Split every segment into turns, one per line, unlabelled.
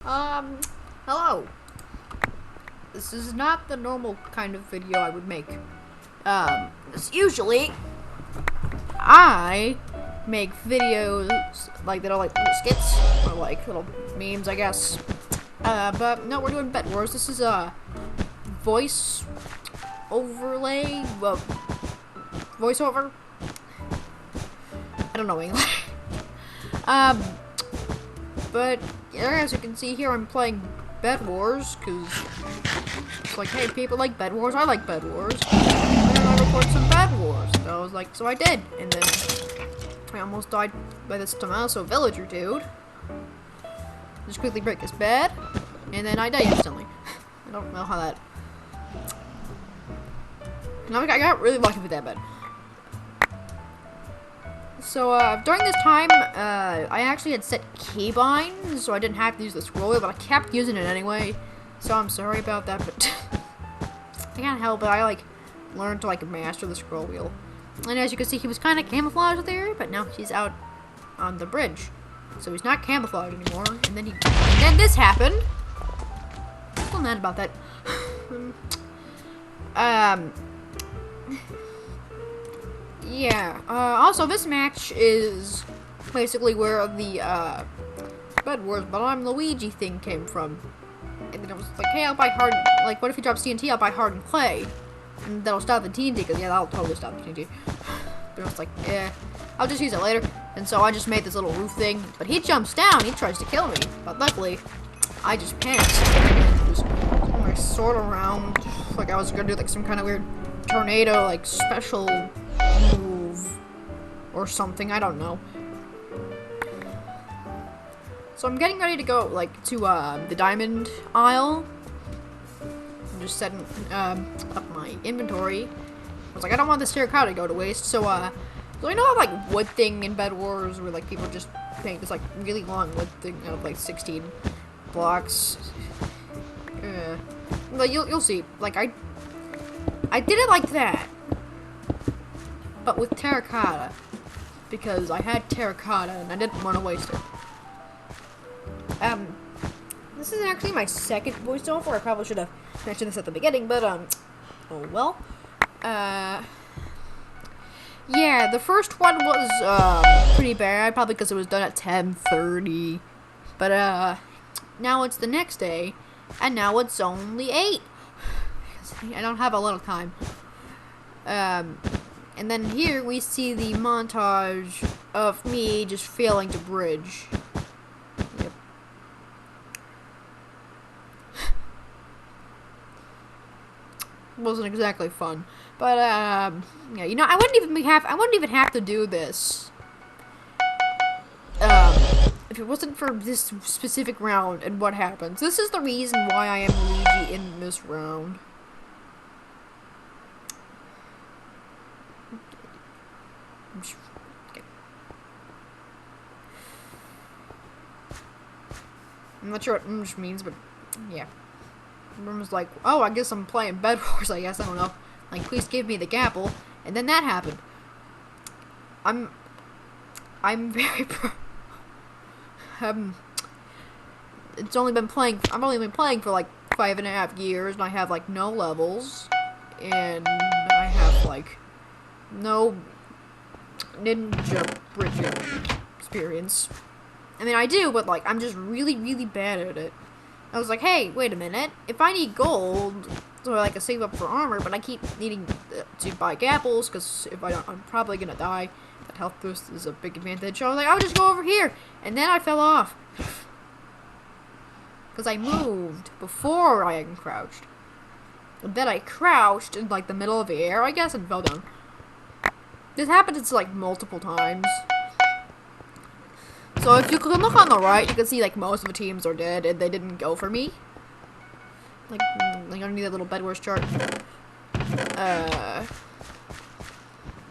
Hello. This is not the normal kind of video I would make. Usually, I make videos like that are like little skits, or like little memes, I guess. But no, we're doing Bedwars. This is a voice overlay, voiceover. I don't know English. But yeah, as you can see here, I'm playing Bedwars because it's like, hey, people like Bedwars. I like Bedwars. And I record some Bedwars. So I was like, so I did, and then I almost died by this Tommaso villager dude. Just quickly break his bed, and then I die instantly. I don't know how that. And I got really lucky with that bed. So, during this time, I actually had set keybind, so I didn't have to use the scroll wheel, but I kept using it anyway. So I'm sorry about that, but I can't help it. I, learned to, master the scroll wheel. And as you can see, he was kind of camouflaged there, but now he's out on the bridge. So he's not camouflaged anymore. And then this happened. I'm still mad about that. Yeah, also this match is basically where the, Bedwars, but I'm the Weegee thing came from. And then it was like, hey, I'll buy hard, what if he drops TNT, I'll buy hardened clay. And that'll stop the TNT, because yeah, that'll totally stop the TNT. But I was like, I'll just use it later. And so I just made this little roof thing, but he jumps down, he tries to kill me. But luckily, I just panicked. Just swung my sword around, like I was gonna do some kind of weird tornado, special move or something, I don't know. So I'm getting ready to go to the diamond aisle. I'm just setting up my inventory. I was like, I don't want this terracotta to go to waste. So so you know that wood thing in Bedwars where people just paint this really long wood thing out of 16 blocks. You'll see. I did it like that, but with terracotta, because I had terracotta and I didn't want to waste it. This is actually my second voiceover. I probably should have mentioned this at the beginning, but oh well. Yeah, the first one was pretty bad, probably because it was done at 10:30. But now it's the next day, and now it's only 8. I don't have a lot of time. And then here we see the montage of me just failing to bridge. Yep. Wasn't exactly fun, but yeah, I wouldn't even have to do this if it wasn't for this specific round and what happens. This is the reason why I am Weegee in this round. Okay. I'm not sure what means, but yeah. Everyone's like, oh, I guess I'm playing Bedwars, I guess, I don't know. Please give me the gapple. And then that happened. I'm very I've only been playing for 5.5 years, and I have no levels. And I have no ninja bridging experience. I mean, I do, but I'm just really, really bad at it. I was like, hey, wait a minute. If I need gold, so I can save up for armor, but I keep needing to buy gapples, because if I don't, I'm probably gonna die. That health boost is a big advantage. So I was like, I'll just go over here. And then I fell off. Because I moved before I crouched. And then I crouched in the middle of the air, I guess, and fell down. This happens multiple times. So if you can look on the right, you can see most of the teams are dead and they didn't go for me. Underneath that little Bedwars chart.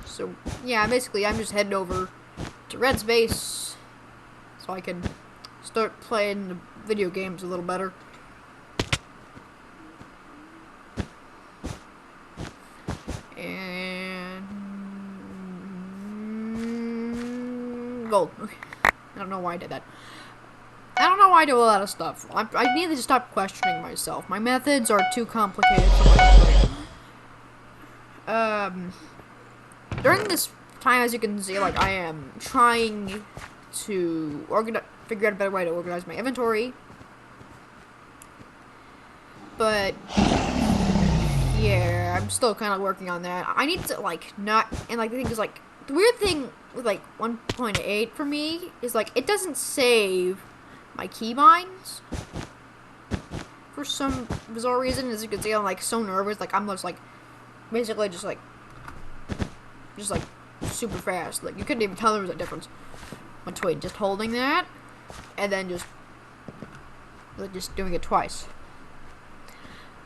So yeah, basically I'm just heading over to Red's base so I can start playing the video games a little better. And gold. Okay. I don't know why I did that. I don't know why I do a lot of stuff. I need to stop questioning myself. My methods are too complicated for my brain. During this time, as you can see, like, I am trying to figure out a better way to organize my inventory. But yeah, I'm still kind of working on that. I need to, like, not, and, like, the thing is, like, the weird thing with, like, 1.8 for me is, like, it doesn't save my keybinds for some bizarre reason. As you can see, I'm, like, so nervous. Like, I'm just, like, basically just, like, super fast. Like, you couldn't even tell there was a difference between just holding that and then just doing it twice.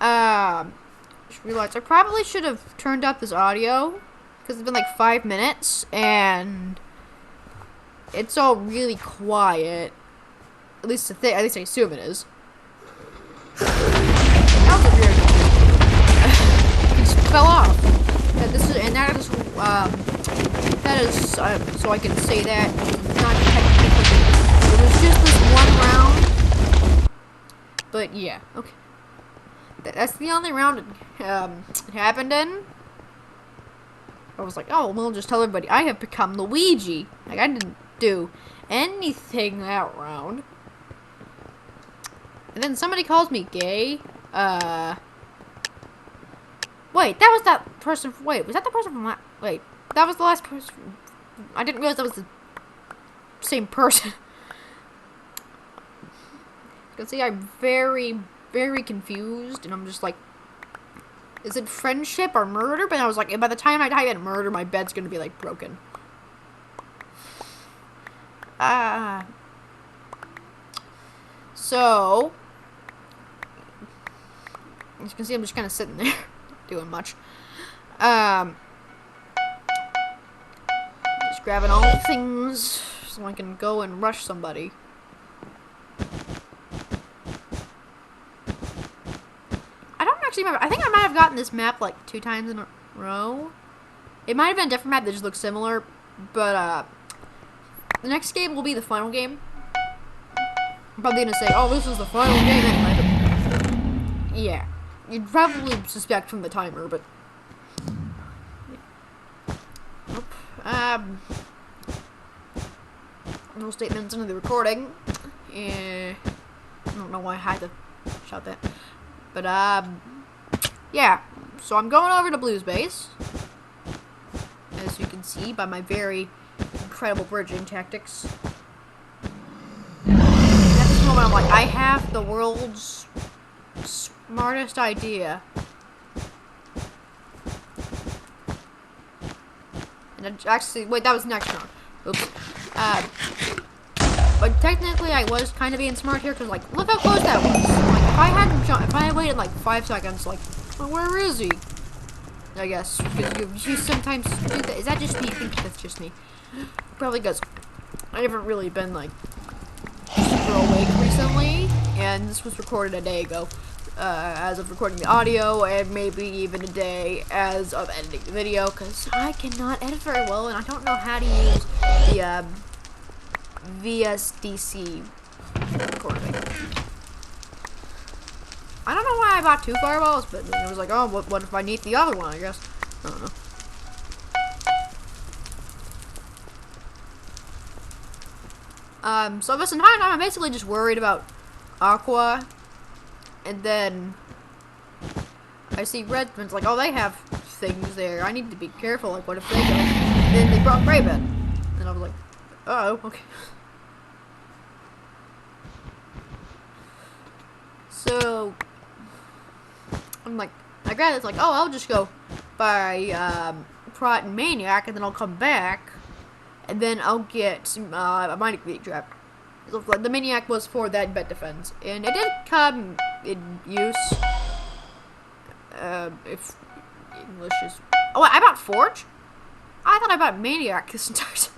Just realized I probably should have turned up this audio because it's been like 5 minutes and it's all really quiet. At least I assume it is. That was weird. It just fell off. That is so I can say that not technically. It was just this one round. But yeah, okay. That's the only round it happened in. I was like, oh, we'll just tell everybody I have become the Weegee. Like, I didn't do anything that round. And then somebody calls me gay. Wait, that was that person. Wait, was that the person from wait, that was the last person. I didn't realize that was the same person. You can see I'm very, very confused, and I'm just like, is it friendship or murder? But I was like, by the time I type in murder, my bed's gonna be like broken. So, as you can see, I'm just kind of sitting there, doing much. Just grabbing all the things so I can go and rush somebody. I don't actually remember. I think I might have gotten this map like 2 times in a row. It might have been a different map that just looks similar, but the next game will be the final game. I'm probably gonna say, oh, this is the final game anyway. But yeah, you'd probably suspect from the timer, but no statements into the recording. I don't know why I had to shout that, but yeah. So I'm going over to Blue's base, as you can see by my very incredible bridging tactics. At this moment, I'm like, I have the world's smartest idea. And actually, wait, that was next round. Oops. But technically, I was kind of being smart here, because, like, look how close that was. Like, if I had waited, like, 5 seconds, like, well, where is he? I guess, because you sometimes do that. Is that just me? I think that's just me. Probably because I haven't really been, like, super awake recently, and this was recorded a day ago, as of recording the audio, and maybe even a day as of editing the video, because I cannot edit very well, and I don't know how to use the, VSDC recording. I don't know why I bought 2 fireballs, but it was like, oh, what if I need the other one, I guess. I don't know. So this entire time, I'm basically just worried about Aqua, and then I see red, and it's like, oh, they have things there. I need to be careful, like, what if they go? And then they brought Raven, and I was like, oh, okay. So, I'm like, I grab it, like, oh, I'll just go by, Prot and Maniac, and then I'll come back, and then I'll get some, a mining beat trap. So, like, the Maniac was for that bed defense, and it did come in use, if English is, oh, I bought Forge? I thought I bought Maniac this entire time.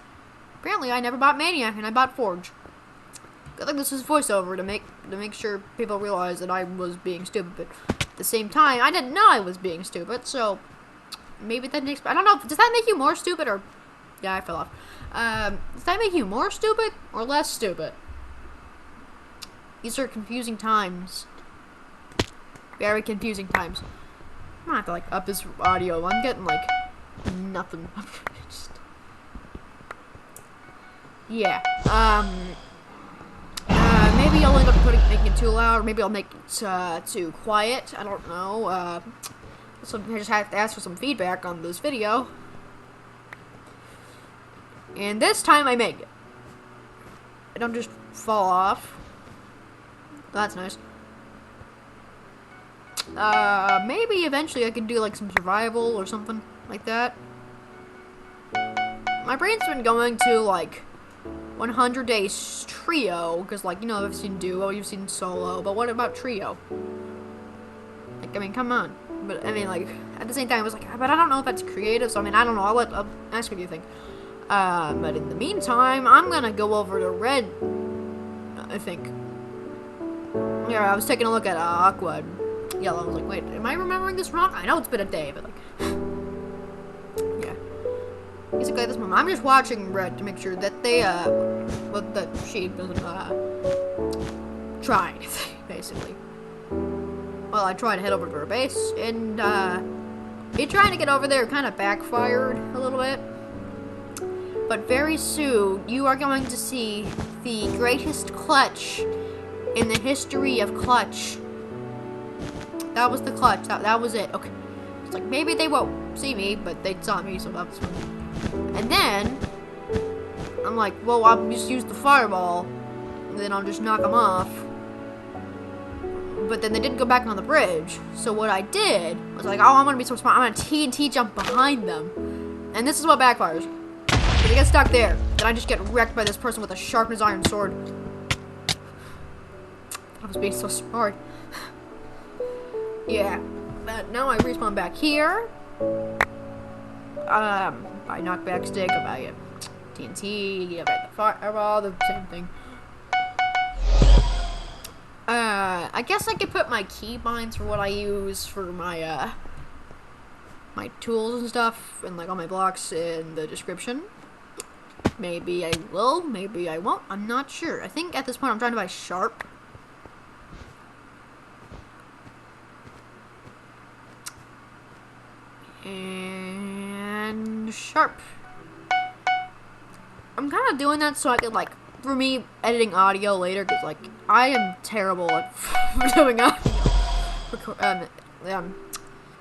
Apparently, I never bought Maniac, and I bought Forge. I think this is voiceover to make sure people realize that I was being stupid, but at the same time, I didn't know I was being stupid, so maybe that makes, I don't know, does that make you more stupid, or, yeah, I fell off. Does that make you more stupid, or less stupid? These are confusing times. Very confusing times. I'm gonna have to like up this audio. I'm getting like nothing. Just... Yeah. Maybe I'll end up making it too loud. Or maybe I'll make it too quiet. I don't know. So I just have to ask for some feedback on this video. And this time I make it. I don't just fall off. That's nice. Maybe eventually I could do like some survival or something like that. My brain's been going to like 100 Days Trio, because like, you know, I've seen Duo, you've seen Solo, but what about Trio? Like, I mean, come on. But, I mean, like, at the same time, I was like, but I don't know if that's creative, so I mean, I don't know, I'll ask what you think. But in the meantime, I'm gonna go over to Red, I think. Yeah, I was taking a look at Aqua and Yellow. I was like, wait, am I remembering this wrong? I know it's been a day, but like, yeah. Basically, at this moment, I'm just watching Red to make sure that they, that she doesn't, try anything, basically. Well, I tried to head over to her base, and, me trying to get over there kind of backfired a little bit. But very soon, you are going to see the greatest clutch in the history of clutch. That was the clutch. That was it. Okay. It's like, maybe they won't see me, but they saw me, so that's fine. And then, I'm like, well, I'll just use the fireball, and then I'll just knock them off. But then they didn't go back on the bridge. So what I did was like, oh, I'm gonna be so smart. I'm gonna TNT jump behind them. And this is what backfires. They get stuck there. Then I just get wrecked by this person with a sharp as iron sword. I was being so smart. Yeah. But now I respawn back here. I knock back stick, I get TNT, I get the fireball, the same thing. I guess I could put my keybinds for what I use for my, my tools and stuff, and like all my blocks in the description. Maybe I will, maybe I won't, I'm not sure. I think at this point I'm trying to buy Sharp. And Sharp. I'm kind of doing that so I could, like, for me, editing audio later, because, like, I am terrible at doing audio.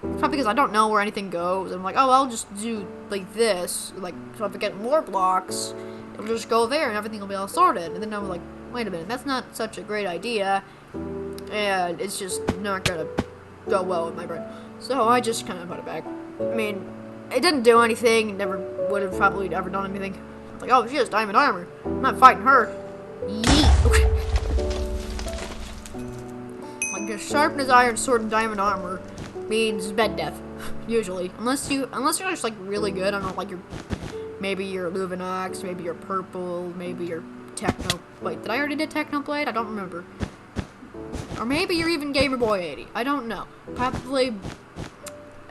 It's not because I don't know where anything goes. I'm like, oh, I'll just do, like, this. Like, so if I get more blocks, it'll just go there and everything will be all sorted. And then I'm like, wait a minute, that's not such a great idea. And it's just not gonna go well with my brain. So I just kind of put it back. I mean, it didn't do anything. It never would have probably ever done anything. It's like, oh, she has diamond armor. I'm not fighting her. Yeet. Like, a sharp as iron sword and diamond armor means bed death, usually. Unless you're just like really good. I don't know, like maybe you're Luvinox, maybe you're purple, maybe you're Techno. Wait, did I already do Technoblade? I don't remember. Or maybe you're even Gamer Boy 80. I don't know. Probably,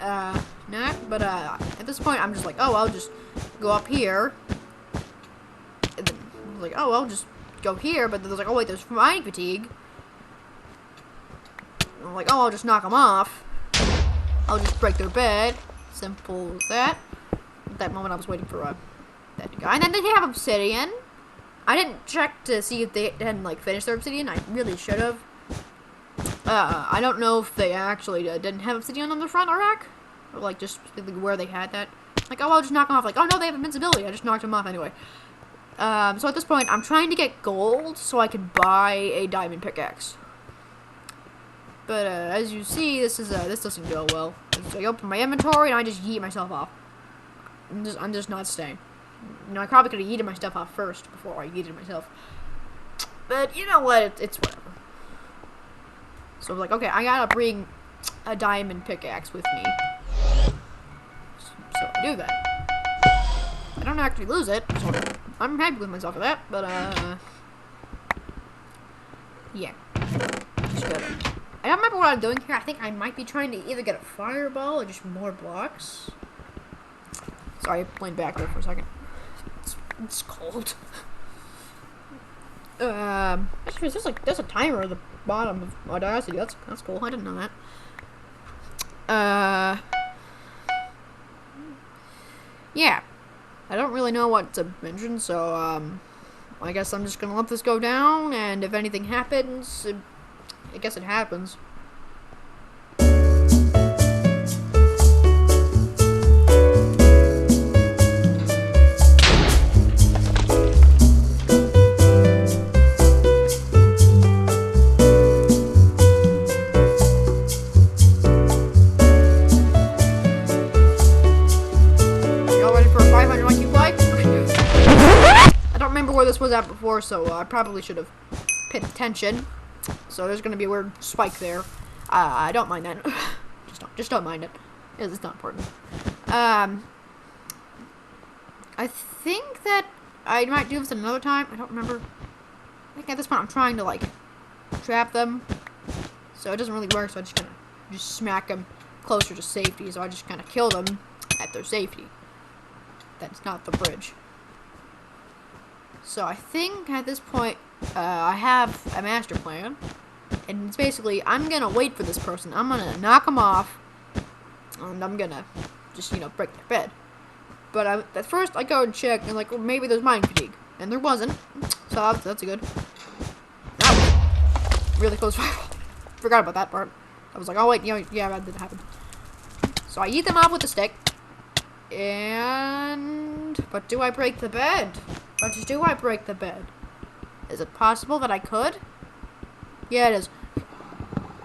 not. But at this point, I'm just like, oh, I'll just go up here. And then I was like, oh, I'll just go here. But then there's like, oh wait, there's mining fatigue. And I'm like, oh, I'll just knock them off. I'll just break their bed. Simple as that. At that moment, I was waiting for that guy. And then they have obsidian. I didn't check to see if they hadn't like finished their obsidian. I really should have. I don't know if they actually didn't have obsidian on the front rack, or like just where they had that. Like, oh, I'll just knock them off. Like, oh no, they have invincibility. I just knocked them off anyway. So at this point, I'm trying to get gold so I can buy a diamond pickaxe. But as you see, this doesn't go well. So I open my inventory and I just yeet myself off. I'm just not staying. You know, I probably could have yeeted my stuff off first before I yeeted myself. But you know what? It's whatever. So I was like, okay, I gotta bring a diamond pickaxe with me. So I do that. I don't actually lose it, so I'm happy with myself for that. But yeah, just gotta. I don't remember what I'm doing here. I think I might be trying to either get a fireball or just more blocks. Sorry, I leaned back there for a second. It's cold. There's a timer at the bottom of Audacity. That's cool. I didn't know that. Yeah. I don't really know what to mention, so, I guess I'm just gonna let this go down, and if anything happens, I guess it happens. Where this was at before, so I probably should have paid attention. So there's gonna be a weird spike there. I don't mind that. just don't mind it. It's not important. I think that I might do this another time. I don't remember. I think at this point I'm trying to like trap them, so it doesn't really work. So I just kind of smack them closer to safety. So I just kind of kill them at their safety. That's not the bridge. So I think at this point, I have a master plan, and it's basically, I'm gonna wait for this person, I'm gonna knock them off, and I'm gonna just, break their bed. But at first, I go and check, and like, well, maybe there's mind fatigue, and there wasn't, so that's a good. That was really close. Forgot about that part. I was like, oh wait, yeah, that did happen. So I eat them off with a stick, but do I break the bed? Or do I break the bed? Is it possible that I could? Yeah, it is.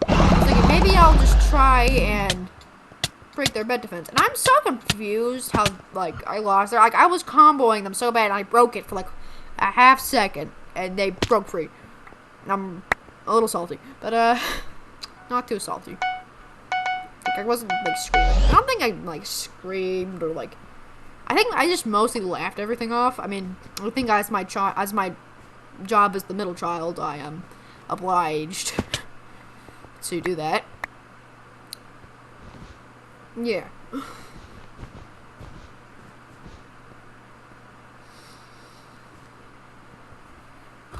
I was thinking maybe I'll just try and break their bed defense. And I'm so confused how, like, I lost. Like, I was comboing them so bad, and I broke it for, like, a half second, and they broke free. And I'm a little salty. But, not too salty. Like, I wasn't, like, screaming. I don't think I, like, screamed or, like... I think I just mostly laughed everything off. I mean, I think as my job as the middle child, I am obliged to do that. Yeah.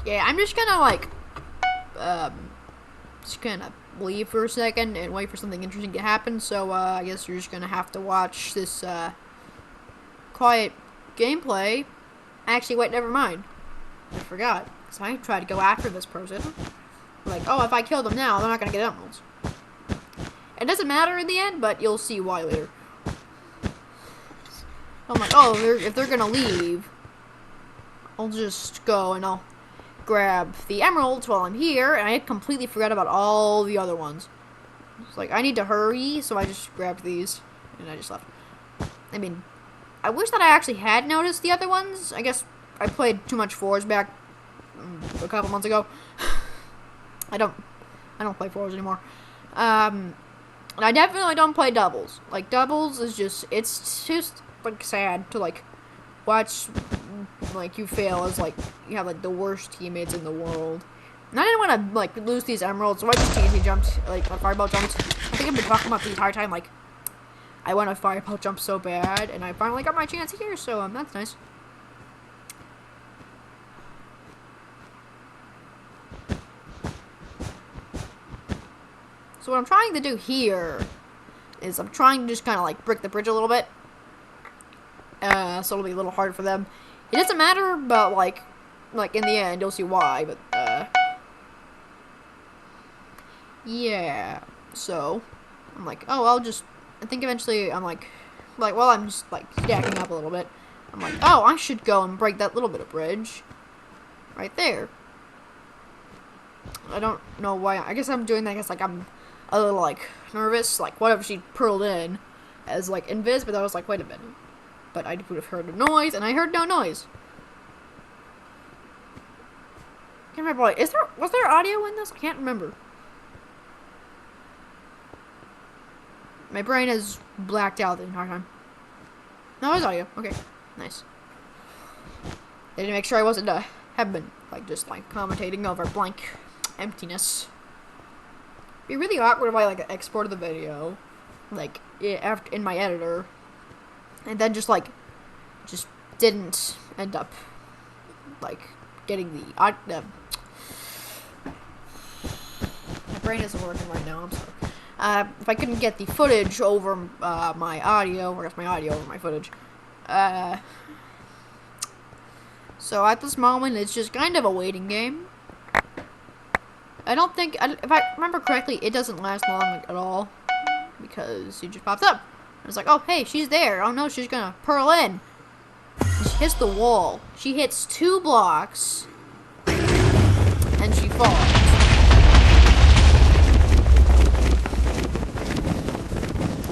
Yeah, I'm just gonna like, just gonna leave for a second and wait for something interesting to happen. So I guess you're just gonna have to watch this quiet gameplay. Actually, wait, never mind. I forgot. So I tried to go after this person. Like, oh, if I kill them now, they're not gonna get emeralds. It doesn't matter in the end, but you'll see why later. I'm like, oh, if they're gonna leave, I'll just go and I'll grab the emeralds while I'm here, and I completely forgot about all the other ones. It's like, I need to hurry, so I just grabbed these, and I just left. I mean, I wish that I actually had noticed the other ones. I guess I played too much fours back a couple months ago. I don't play fours anymore. And I definitely don't play doubles. Like, doubles is just, it's just, like, sad to, like, watch, like, you fail as, like, you have, like, the worst teammates in the world. And I didn't want to, like, lose these emeralds, so I just TNT jumped, like, fireball jumped. I think I've been talking about the entire time, like, I want to fireball jump so bad, and I finally got my chance here, so, that's nice. So what I'm trying to do here is I'm trying to just kind of, like, brick the bridge a little bit. So it'll be a little hard for them. It doesn't matter, but, like, in the end, you'll see why, but, yeah. So, I'm like, oh, I think eventually I'm like, while I'm just, like, stacking up a little bit, I'm like, oh, I should go and break that little bit of bridge right there. I don't know why. I guess I'm doing that because, like, I'm a little, like, nervous. Like, what if she pearled in as, like, invis, but I was like, wait a minute. But I would have heard a noise, and I heard no noise. I can't remember. Was there audio in this? I can't remember. My brain is blacked out the entire time. No, there's audio. Okay, nice. They didn't make sure I wasn't, have been, like, just, like, commentating over blank emptiness. It'd be really awkward if I, like, exported the video, like, in my editor, and then just didn't end up, like, getting the brain isn't working right now. I'm sorry. If I couldn't get the footage over my audio, or if my audio over my footage. So at this moment, it's just kind of a waiting game. I don't think, if I remember correctly, it doesn't last long at all. Because she just pops up. It's like, oh, hey, she's there. Oh no, she's gonna pearl in. She hits the wall. She hits 2 blocks. And she falls.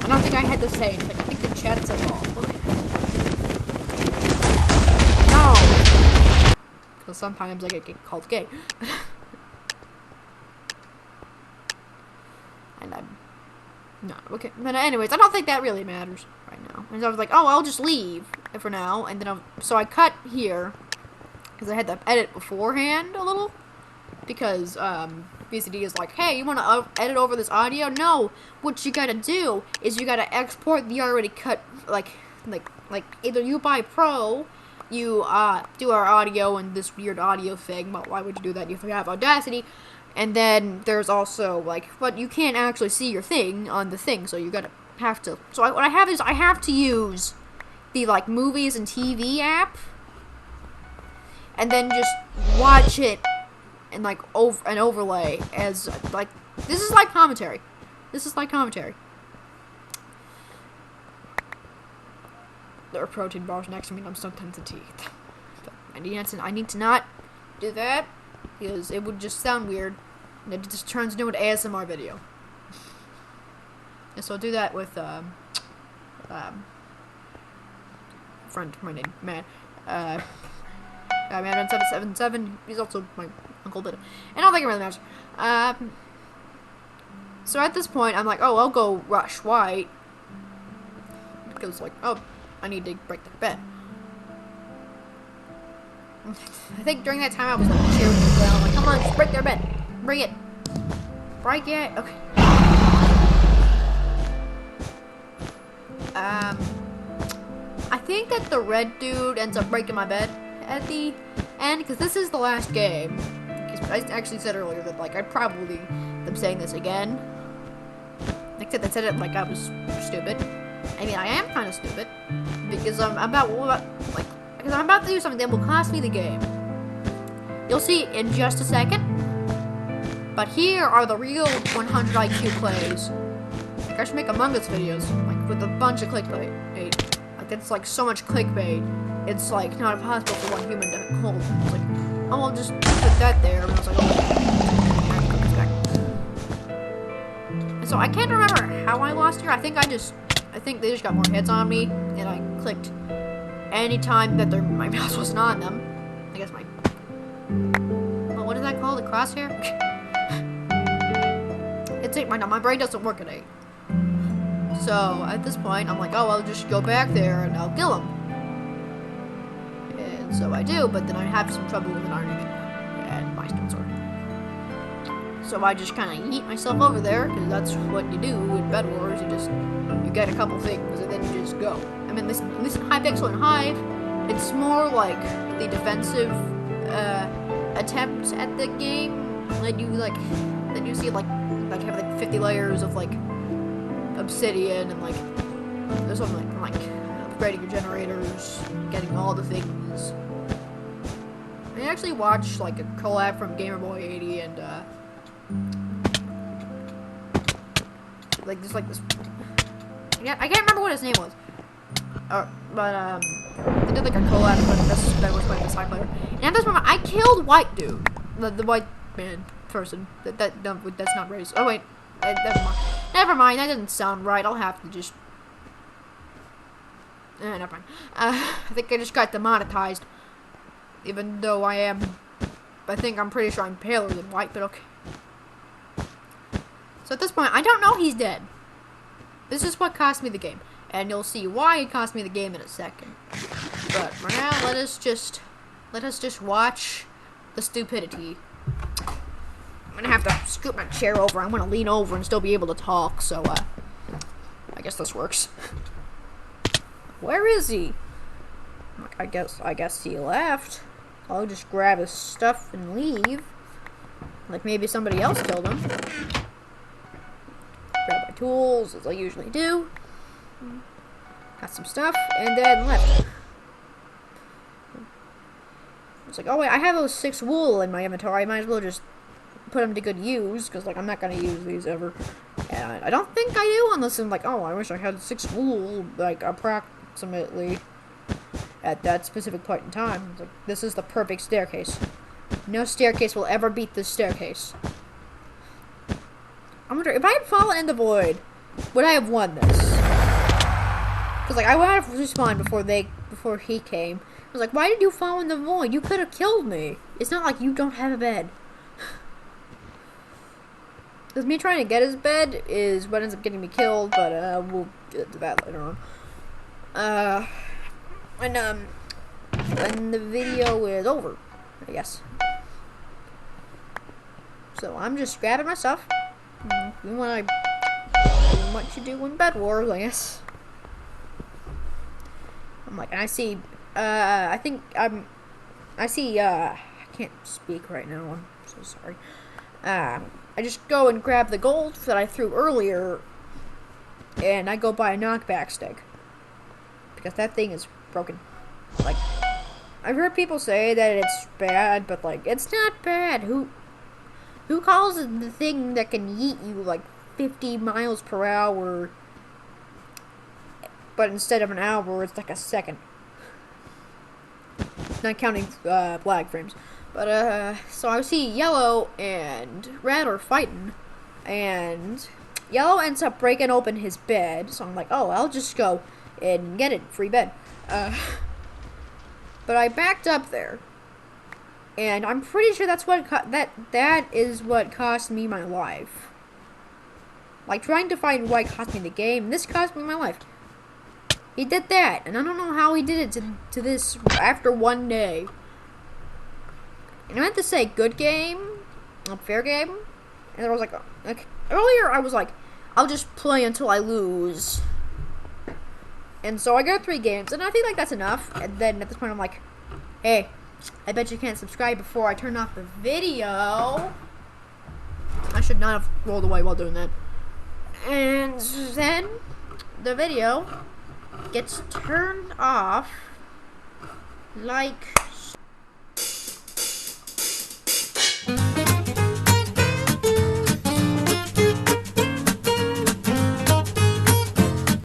I don't think I had the same. I think the chat said fall. No! Because sometimes I get called gay. And I'm not. Okay. But anyways, I don't think that really matters right now. And so I was like, oh, I'll just leave for now. And then so I cut here. Because I had to edit beforehand a little. Because VCD is like, hey, you want to edit over this audio? No. What you gotta do is you gotta export the already cut, like either you buy Pro, you do our audio and this weird audio thing. But why would you do that if you have Audacity? And then there's also but you can't actually see your thing on the thing, so you have to. So what I have is I have to use the movies and TV app, and then just watch it. And an overlay as this is like commentary. This is like commentary. There are protein bars next to me, and I'm so tempted to eat them. But I need to not do that because it would just sound weird, and it just turns into an ASMR video. And so I'll do that with a friend of mine, man. Man777. He's also my uncle, but I don't think it really matters. So at this point, I'm like, oh, I'll go rush white because oh, I need to break the bed. I think during that time I was cheering as well. I'm like, come on, just break their bed, bring it, break it. Okay. I think that the red dude ends up breaking my bed at the end, because this is the last game. I actually said earlier that I'd probably am saying this again, except I said it like I was stupid. I mean, I am kind of stupid because I'm about to do something that will cost me the game. You'll see in just a second. But here are the real 100 IQ plays. I should make Among Us videos with a bunch of clickbait. It's so much clickbait. It's not possible for one human to hold. It's oh, I'll just put that there. And I was like, oh. And so I can't remember how I lost here. I think they just got more hits on me, and I clicked anytime that my mouse wasn't on them. I guess well, what is that called? A crosshair? It's 8 right now. My brain doesn't work at 8. So at this point, I'm like, oh, I'll just go back there and I'll kill him. And so I do, but then I have some trouble with an iron and my stone sword. So I just kind of yeet myself over there, because that's what you do in Bedwars. You get a couple things and then you just go. I mean, listen, Hypixel and Hive, it's more like the defensive attempt at the game. That you see have 50 layers of obsidian and there's something upgrading your generators, getting all the things. I actually watched a collab from GamerBoy80 and this I can't remember what his name was. But they did a collab that was playing the side player. And at this moment, I killed white dude, the white man person. That's not race. Oh wait, never mind. Never mind. That doesn't sound right. I'll have to just. Never mind. I think I just got demonetized, even though I'm pretty sure I'm paler than white. But okay. So at this point, I don't know he's dead. This is what cost me the game. And you'll see why it cost me the game in a second. But for now, let us just watch the stupidity. I'm gonna have to scoot my chair over. I'm gonna lean over and still be able to talk. So I guess this works. Where is he? I guess he left. I'll just grab his stuff and leave. Like maybe somebody else killed him. Grab my tools, as I usually do. Got some stuff, and then left. It's like, oh wait, I have those 6 wool in my inventory. I might as well just put them to good use, because like I'm not gonna use these ever. And I don't think I do, unless I'm like, oh, I wish I had 6 wool, like approximately at that specific point in time. It's like, this is the perfect staircase. No staircase will ever beat this staircase. I wonder if I had fallen in the void, would I have won this? Because like I would have respawned before he came. I was like, why did you fall in the void? You could have killed me. It's not like you don't have a bed. Because me trying to get his bed is what ends up getting me killed, but we'll get to that later on. When the video is over, I guess. So I'm just grabbing my stuff. Doing what you do in Bedwars, I guess. I'm like, and I see, I can't speak right now, I'm so sorry. I just go and grab the gold that I threw earlier, and I go buy a knockback stick. Because that thing is broken. Like, I've heard people say that it's bad, but like, it's not bad. Who calls it the thing that can yeet you like 50 miles per hour, but instead of an hour, it's like a second? Not counting lag frames. But, so I see Yellow and Red are fighting, and Yellow ends up breaking open his bed, so I'm like, oh, I'll just go and get it, free bed. But I backed up there, and I'm pretty sure that's what, that is what cost me my life. Like, trying to find what cost me the game, this cost me my life. He did that, and I don't know how he did it to this after one day. And I meant to say good game, fair game, and there was like earlier I was like, I'll just play until I lose. And so I got 3 games, and I think like that's enough. And then at this point I'm like, hey, I bet you can't subscribe before I turn off the video. I should not have rolled away while doing that. And then the video gets turned off like